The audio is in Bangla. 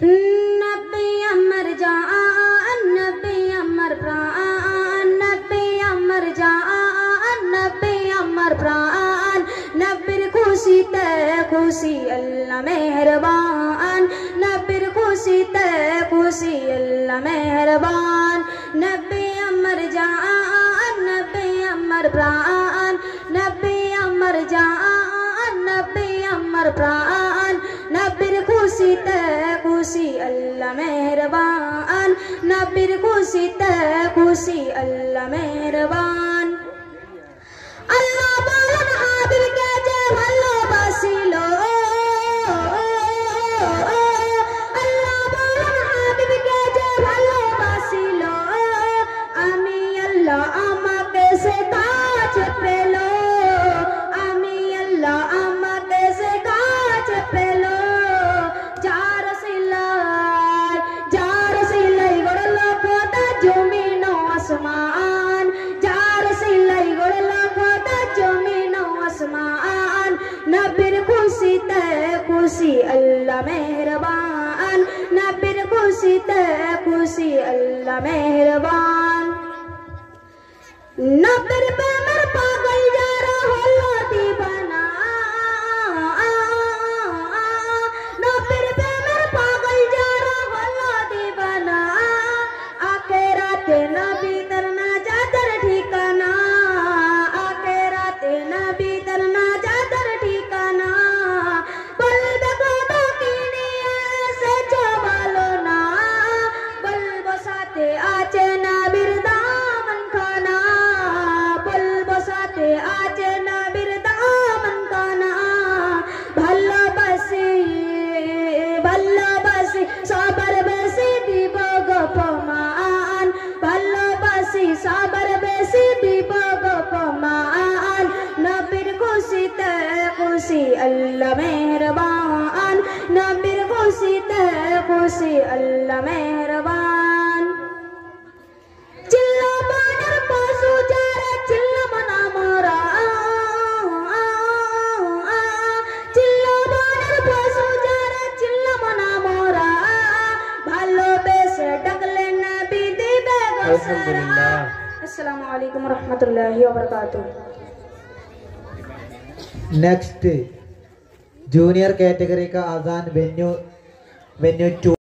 नबी अमर जान नबी अमर प्राण नबी अमर जान नबी अमर प्राण नबीर खुशी ते खुशी अल्लाह मेहरबान नबीर खुशी ते खुशी अल्लाह मेहरबान नबी अमर जान नबी अमर प्राण नबी अमर जान नबी अमर प्राण नबीर खुशी ते खुशी अल्लाह मेहरबान नबीर खुशी ते खुशी अल्लाह मेहरबान अल्लाह बोलन हाबिब के जे ভালোবাসিলো अल्लाह बोलन हाबिब के जे ভালোবাসিলো আমি আল্লাহ আমাকে সে কাছ পেলো আমি আল্লাহ আমাকে সে কাছ পেলো যার সিলাই গড়লো খোদা জমিন ও আসমান যার সিলাই গড়লো খোদা জমিন ও আসমান নবীর খুশিতে খুশি আল্লাহ মেহরবান নবীর খুশিতে খুশি আল্লাহ মেহরবান নবীর প্রেমের পাগল যারা হলো দিবানা নবীর প্রেমের পাগল যারা হলো দিবানা আখিরাতে নবী তার নাজাতের ঠিকানা আখিরাতে নবী তার নাজাতের ঠিকানা বলবে কত কি নিয়ে এসেছো বলো না বলবো সাথে আছে নবীর দামন খানা বলবো সাথে আছে নবীর দামন খানা ভালোবাসি ভালোবাসি সবার বেশি দিব গোপমান ভালোবাসি সবার বেশি দিব গোপমান নবীর খুশিতে খুশি আল্লাহ মেহরবান নবীর খুশিতে খুশি আল্লাহ মেহরবান চিল্লা বানার পশু যারা চিল্লা মনা মোরা চিল্লা বানার পশু যারা চিল্লা মনা মোরা ভালোবেসে ডাকলে নবী দিবে গোসরা अस्सलामु अलैकुम रहमतुल्लाहि व बरकातुहू नेक्स्ट जूनियर कैटेगरी का आजान वेन्यू 2